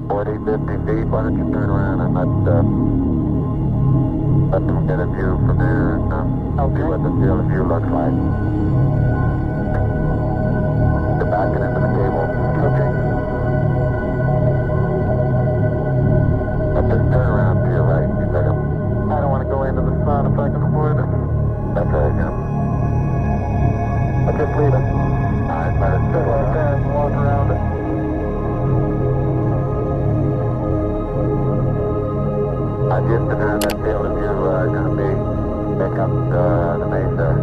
40, 50 feet, why don't you turn around and let them get a view from there and see what the field of view looks like. You're backing into the cable. Okay. Now just turn around to your right. You better. I don't want to go into the sun if I can avoid it. That's right, yeah. I'll just leave it. Alright, let it sit like that and walk around it. I've just been around that field of view, going to be pick up the mesa.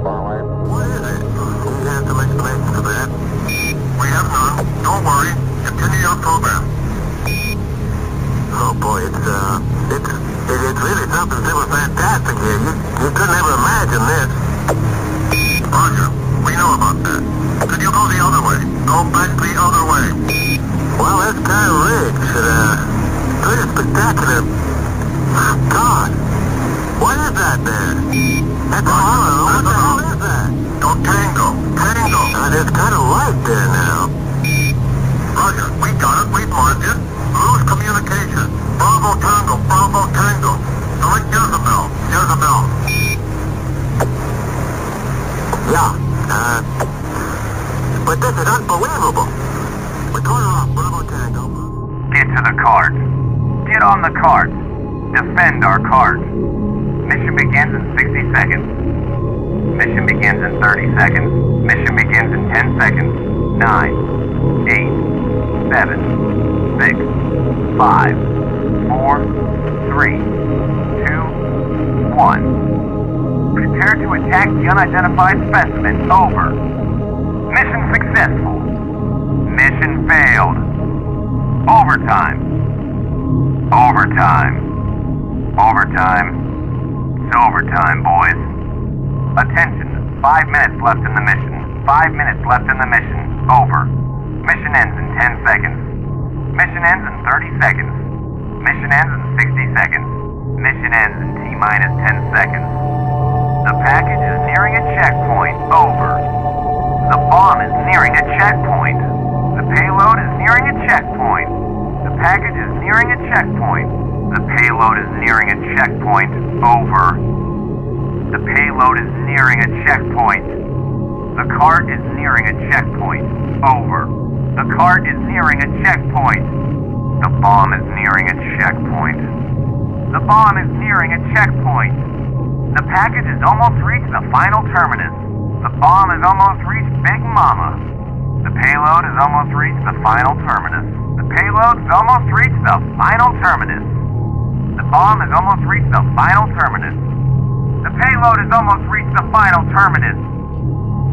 Far away. What is it? Do you have some explanation for that? We have none. Don't worry. Continue your program. Oh boy, it's really something super fantastic here. You couldn't ever imagine this. Roger, we know about that. Could you go the other way? Go back the other way. Well, that's kind of rich. Pretty spectacular. God, what is that there? That's a hollow. What the hell is that? Don't tango. Tango. There's kind of light there now. Roger, we got it. We've marked it. Lose communication. Bravo Tango. Bravo Tango. Select Jezebel. Jezebel. Yeah. But this is unbelievable. We're going off Bravo Tango. Get to the cart. Get on the cart. Defend our cart. Mission begins in 60 seconds. Mission begins in 30 seconds. Mission begins in 10 seconds. 9, 8, 7, 6, 5, 4, 3, 2, 1. Prepare to attack the unidentified specimen. Over. Mission successful. Mission failed. Overtime. Overtime. Overtime. It's overtime, boys. Attention. 5 minutes left in the mission. 5 minutes left in the mission. Over. Mission ends in 10 seconds. Mission ends in 30 seconds. Mission ends in 60 seconds. Mission ends in T-minus 10 seconds. The package is nearing a checkpoint. Over. The bomb is nearing a checkpoint. The payload is nearing a checkpoint. The package is nearing a checkpoint. The payload is nearing a checkpoint. Over. The payload is nearing a checkpoint. The cart is nearing a checkpoint. Over. The cart is nearing a checkpoint. The bomb is nearing a checkpoint. The bomb is nearing a checkpoint. The package has almost reached the final terminus. The bomb has almost reached Big Mama. The payload has almost reached the final terminus. The payload has almost reached the final terminus. The bomb has almost reached the final terminus. The payload has almost reached the final terminus.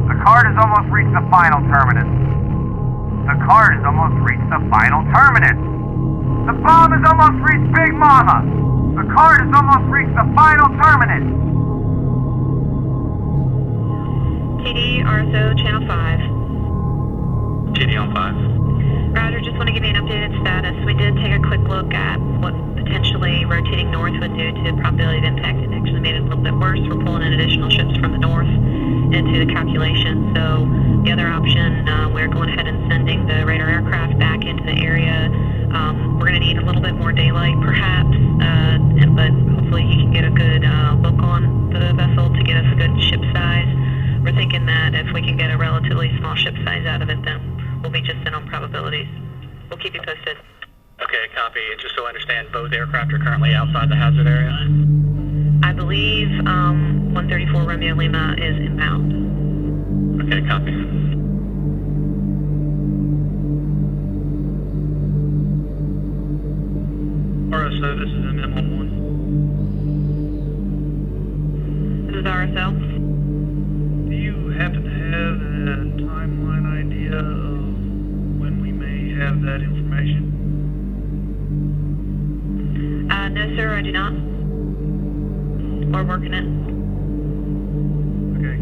The cart has almost reached the final terminus. The cart has almost reached the final terminus. The bomb has almost reached Big Mama. The cart has almost reached the final terminus. TD, RSO, Channel 5. TD on 5. Roger, just want to give you an updated status. We did take a quick look at what potentially rotating north would do to probability of impact. It actually made it a little bit worse. We're pulling in additional ships from the north into the calculation. So the other option, we're going ahead and sending the radar aircraft back into the area. We're going to need a little bit more daylight perhaps, but hopefully he can get a good look on the vessel to get us a good ship size. We're thinking that if we can get a relatively small ship size out of it, then we'll be just in on probabilities. We'll keep you posted. Okay, copy. Just so I understand, both aircraft are currently outside the hazard area? I believe 134 Romeo Lima is inbound. Okay, copy. RSO, this is MM11. This is RSO. Do you happen to have a timeline idea of when we may have that information? No, sir, I do not. We're working it. Okay.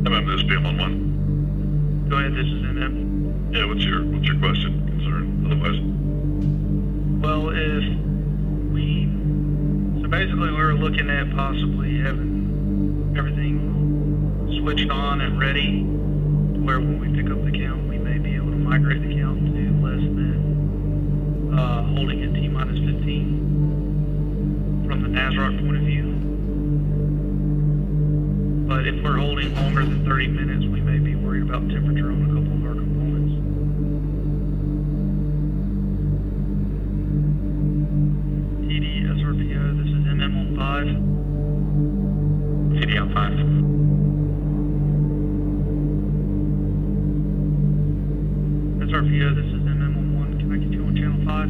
MM, this is BM11. Go ahead, this is MM. Yeah, what's your question, concern, otherwise? Well, so basically we're looking at possibly having everything switched on and ready where when we pick up the count, we may be able to migrate the count to less than holding at T-minus 15 from the NASROC point of view. But if we're holding longer than 30 minutes, we may be worried about temperature on a couple of our components. TD, SRPO, this is MM on 5. TD on 5. SRPO, this is MM on 1. Can I get you on channel 5?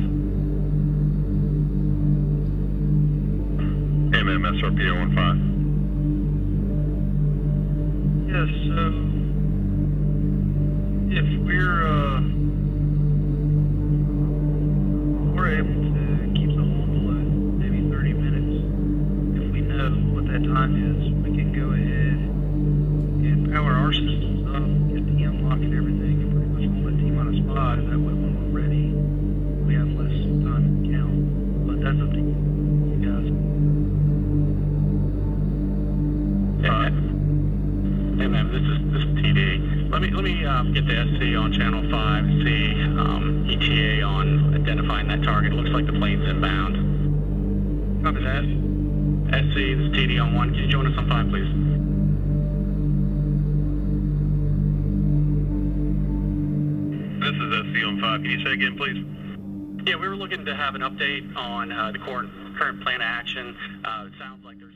MM SRPO on 5. Yes, so if we're able to keep the hold below maybe 30 minutes, if we know what that time is, we can go ahead and power our systems up, get the unlock and everything, and pretty much hold at T-minus 5. That way when we're ready, we have less time to count. But that's up to you guys. This is TD. Let me get the SC on channel 5, see ETA on identifying that target. It looks like the plane's inbound. Copy that. SC, this is TD on 1. Can you join us on 5, please? This is SC on 5. Can you say again, please? Yeah, we were looking to have an update on the current plan of action. It sounds like there's